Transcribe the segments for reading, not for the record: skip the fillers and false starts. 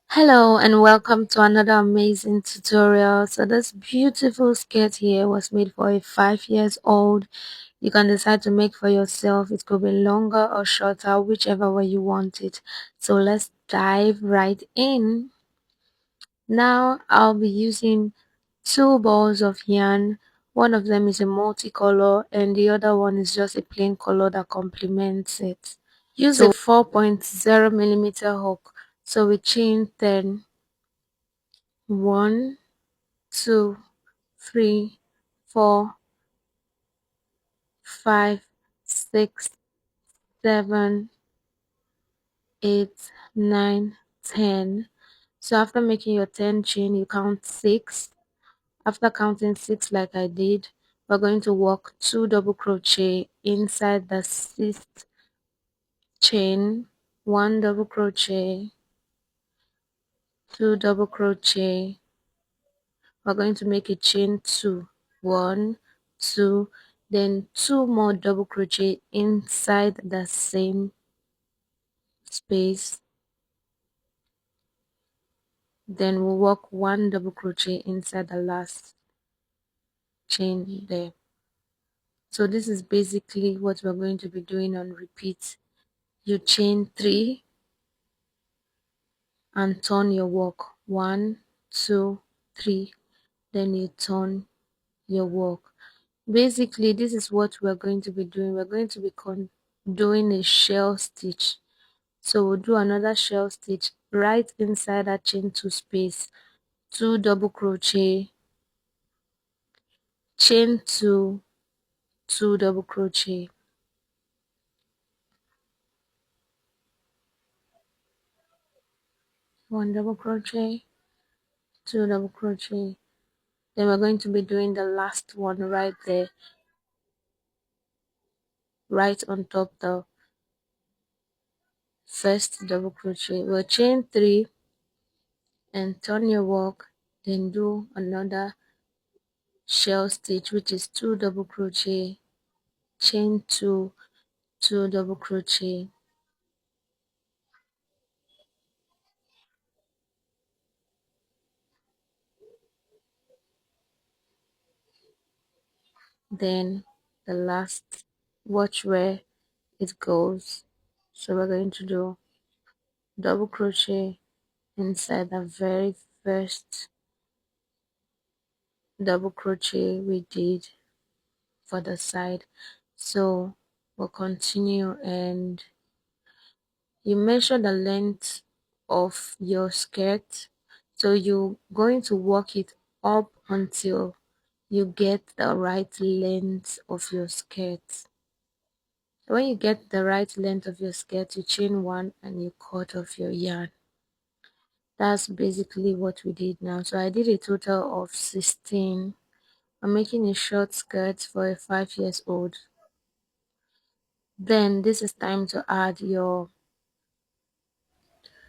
Hello and welcome to another amazing tutorial. So this beautiful skirt here was made for a 5 years old. You can decide to make for yourself. It could be longer or shorter, whichever way you want it. So let's dive right in. Now I'll be using two balls of yarn. One of them is a multicolor and the other one is just a plain color that complements it. Use a 4.0 millimeter hook. So we chain 10. 1, 2, 3, 4, 5, 6, 7, 8, 9, 10. So after making your 10 chain, you count 6. After counting 6 like I did, we're going to work 2 double crochet inside the 6th chain, 1 double crochet, 2 double crochet. We're going to make a chain 2, 1, 2, then 2 more double crochet inside the same space, then we'll work 1 double crochet inside the last chain there. So this is basically what we're going to be doing on repeat. You chain 3 and turn your work 1, 2, 3, then you turn your work. Basically this is what we're going to be doing. We're going to be doing a shell stitch. So we'll do another shell stitch right inside that chain 2 space, 2 double crochet, chain 2, 2 double crochet, 1 double crochet, 2 double crochet. Then we're going to be doing the last one right there, right on top the first double crochet. We'll chain 3 and turn your work, then do another shell stitch, which is 2 double crochet, chain 2, 2 double crochet, then the last, watch where it goes. So we're going to do double crochet inside the very first double crochet we did for the side. So we'll continue, and you measure the length of your skirt, so you're going to work it up until you get the right length of your skirt. When you get the right length of your skirt, you chain 1 and you cut off your yarn. That's basically what we did now. So I did a total of 16. I'm making a short skirt for a 5 years old. Then this is time to add your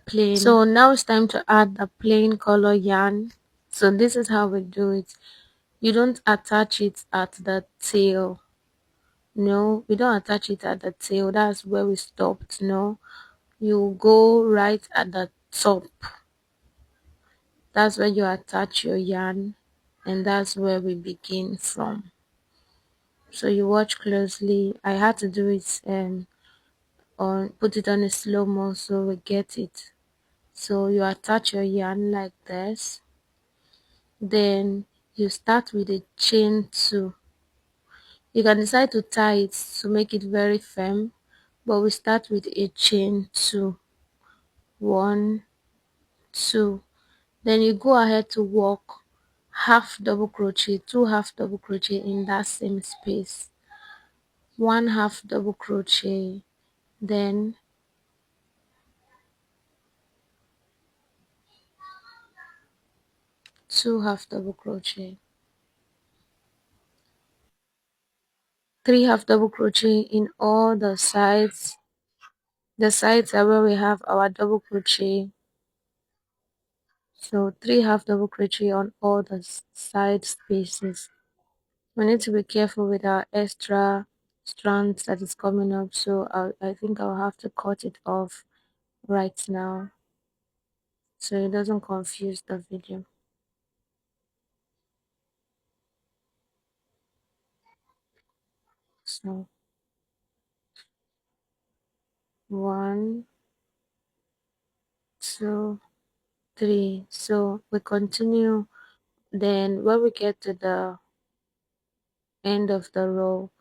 plain. So now it's time to add the plain color yarn. So this is how we do it. You don't attach it at the tail. No, we don't attach it at the tail. That's where we stopped. No, you go right at the top. That's where you attach your yarn, and that's where we begin from. So you watch closely. I had to do it on put it on a slow-mo so we get it. So you attach your yarn like this, then you start with a chain 2. You can decide to tie it to make it very firm, but we start with a chain 2, 1, 2. Then you go ahead to work half double crochet, 2 half double crochet in that same space, 1 half double crochet, then 2 half double crochet, 3 half double crochet in all the sides. The sides are where we have our double crochet, so 3 half double crochet on all the side spaces. We need to be careful with our extra strands that is coming up, so I think I'll have to cut it off right now. so it doesn't confuse the video. So 1, 2, 3. So we continue. Then when we get to the end of the row,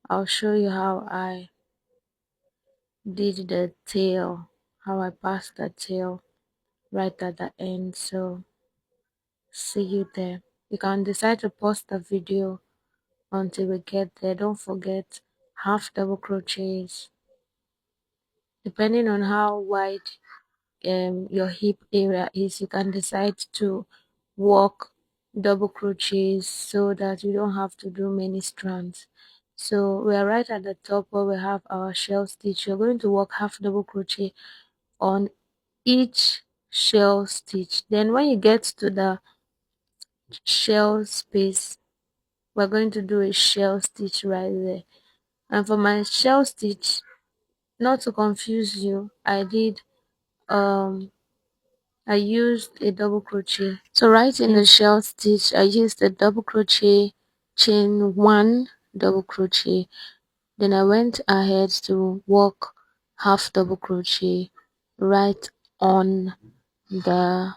I'll show you how I did the tail, how I passed the tail right at the end. So see you there. You can decide to pause the video until we get there. Don't forget half double crochets. Depending on how wide your hip area is, you can decide to work double crochets so that you don't have to do many strands. So we are right at the top where we have our shell stitch. You're going to work half double crochet on each shell stitch. Then when you get to the shell space, we're going to do a shell stitch right there. And for my shell stitch, not to confuse you, I used a double crochet. So right in the shell stitch, I used a double crochet, chain 1, double crochet. Then I went ahead to work half double crochet right on the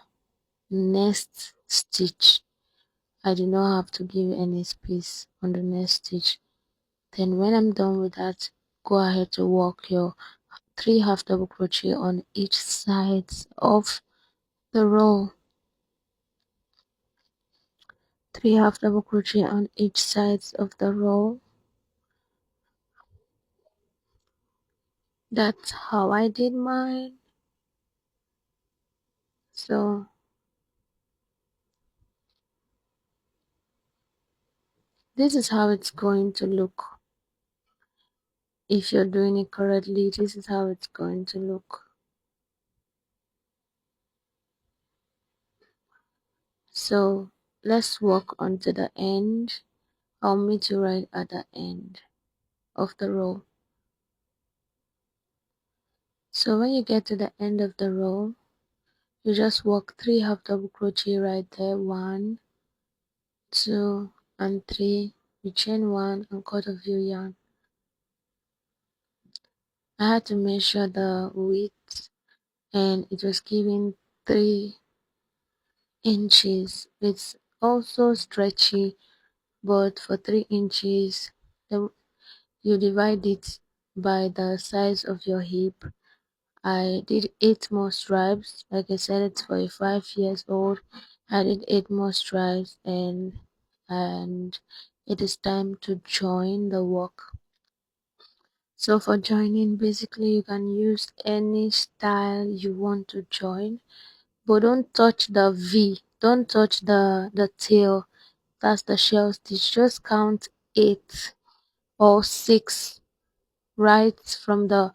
next stitch. I did not have to give any space on the next stitch. Then when I'm done with that, go ahead to work your 3 half double crochet on each side of the row. 3 half double crochet on each sides of the row. That's how I did mine. So this is how it's going to look. If you're doing it correctly, this is how it's going to look. So let's work on to the end. I'll meet you right at the end of the row. So when you get to the end of the row, you just work 3 half double crochet right there. 1, 2, and 3. You chain 1 and cut off your yarn. I had to measure the width and it was giving 3 inches. It's also stretchy, but for 3 inches, you divide it by the size of your hip. I did 8 more stripes. Like I said, it's for a 5 years old. I did 8 more stripes and it is time to join the work. So for joining, basically you can use any style you want to join, but don't touch the V, don't touch the tail. That's the shell stitch. Just count 8 or 6 right from the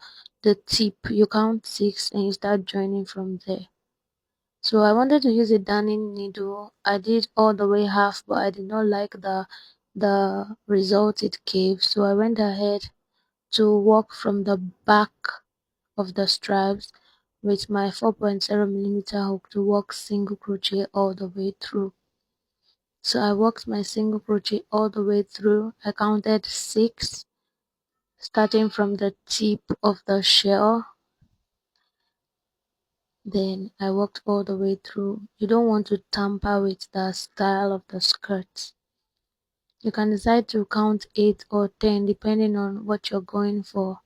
tip. You count 6 and you start joining from there. So I wanted to use a darning needle. I did all the way half, but I did not like the result it gave, so I went ahead to work from the back of the stripes with my 4.0mm hook to work single crochet all the way through. So I worked my single crochet all the way through. I counted 6 starting from the tip of the shell. Then I worked all the way through. You don't want to tamper with the style of the skirt. You can decide to count 8 or 10 depending on what you're going for.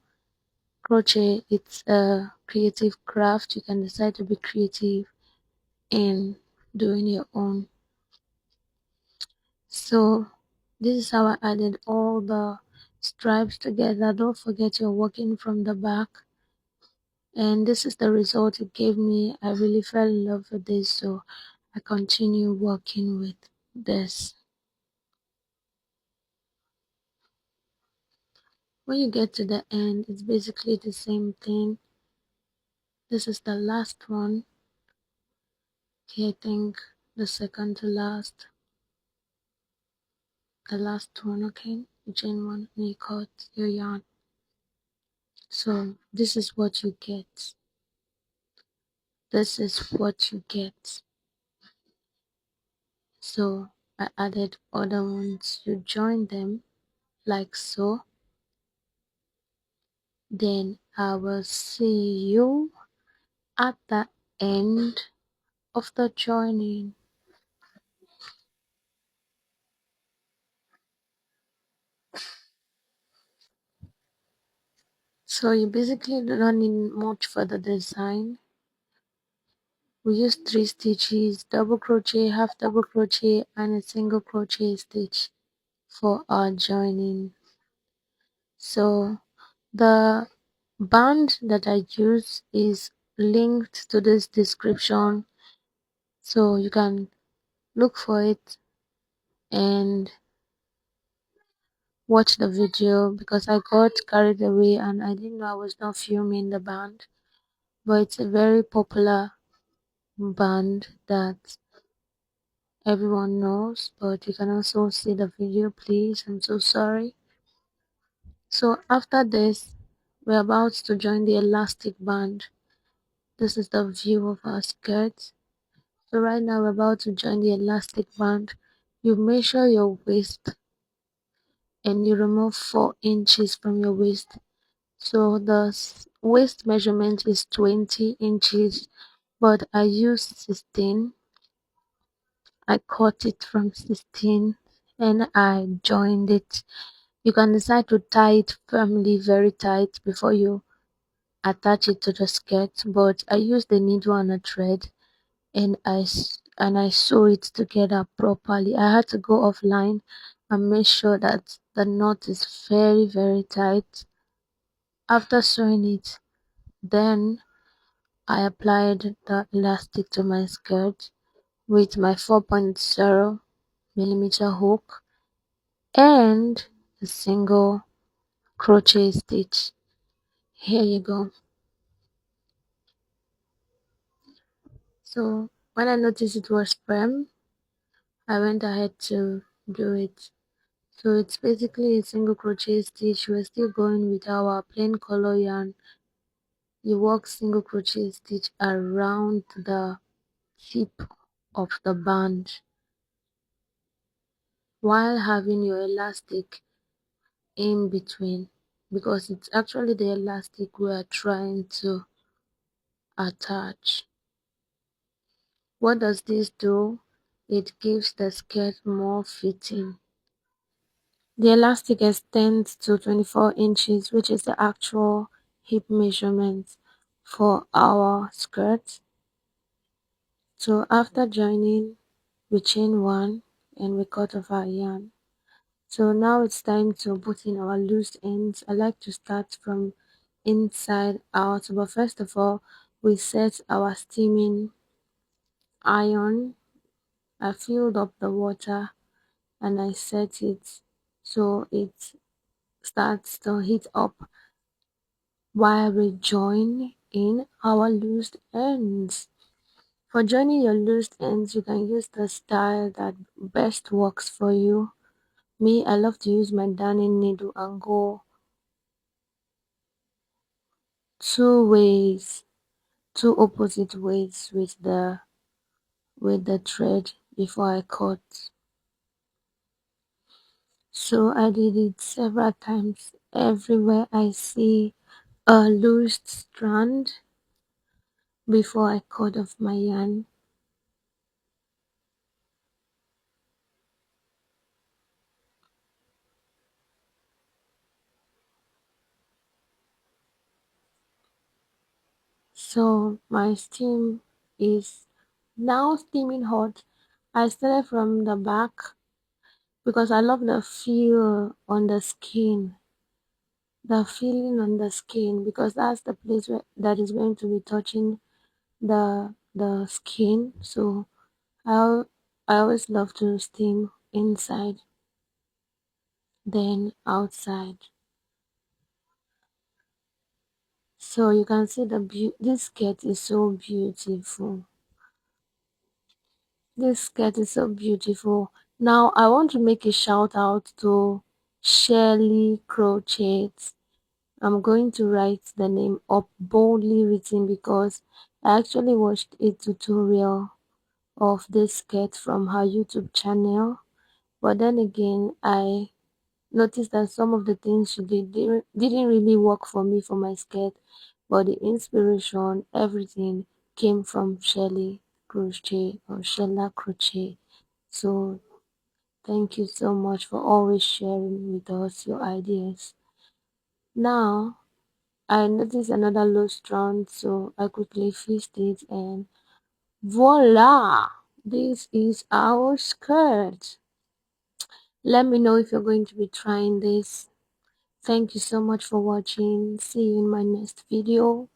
Crochet, it's a creative craft. You can decide to be creative in doing your own. So this is how I added all the stripes together. Don't forget you're working from the back, and this is the result it gave me. I really fell in love with this, so I continue working with this. When you get to the end, it's basically the same thing. This is the last one. Okay, I think the second to last. The last one, okay? You chain 1 and you cut your yarn. So this is what you get. this is what you get. So I added other ones. You join them like so. Then I will see you at the end of the joining. So you basically do not need much for the design. We use 3 stitches, double crochet, half double crochet and a single crochet stitch for our joining. So the band that I use is linked to this description, so you can look for it and watch the video, because I got carried away and I didn't know I was not filming the band. But it's a very popular band that everyone knows, but you can also see the video, please. I'm so sorry. So after this, we're about to join the elastic band. This is the view of our skirt. So right now we're about to join the elastic band. You measure your waist and you remove 4 inches from your waist. So the waist measurement is 20 inches, but I used 16. I cut it from 16 and I joined it. You can decide to tie it firmly, very tight, before you attach it to the skirt, but I used the needle and a thread and I sew it together properly. I had to go offline and make sure that the knot is very tight. After sewing it, then I applied the elastic to my skirt with my 4.0 millimeter hook and a single crochet stitch. Here you go. So when I noticed it was firm, I went ahead to do it. So it's basically a single crochet stitch. We're still going with our plain color yarn. You work single crochet stitch around the tip of the band while having your elastic in between, because it's actually the elastic we are trying to attach. What does this do? It gives the skirt more fitting. The elastic extends to 24 inches, which is the actual hip measurement for our skirt. So after joining, we chain 1 and we cut off our yarn. So now it's time to put in our loose ends. I like to start from inside out, but first of all, we set our steaming iron. I filled up the water and I set it so it starts to heat up while we join in our loose ends. For joining your loose ends, you can use the style that best works for you. Me, I love to use my darning needle and go 2 ways, 2 opposite ways with the thread before I cut. So I did it several times. Everywhere I see a loose strand, before I cut off my yarn. So my steam is now steaming hot. I started from the back because I love the feel on the skin, the feeling on the skin, because that's the place that is going to be touching the skin. So I I always love to steam inside, then outside. So you can see this skirt is so beautiful. This skirt is so beautiful. Now I want to make a shout out to Sheila Crochet. I'm going to write the name up boldly written because I actually watched a tutorial of this skirt from her YouTube channel, but then again I noticed that some of the things she didn't really work for me for my skirt, but the inspiration, everything came from Sheila Crochet or Sheila Crochet. So thank you so much for always sharing with us your ideas. Now I noticed another low strand, so I quickly fixed it and voila! This is our skirt. Let me know if you're going to be trying this. Thank you so much for watching. See you in my next video.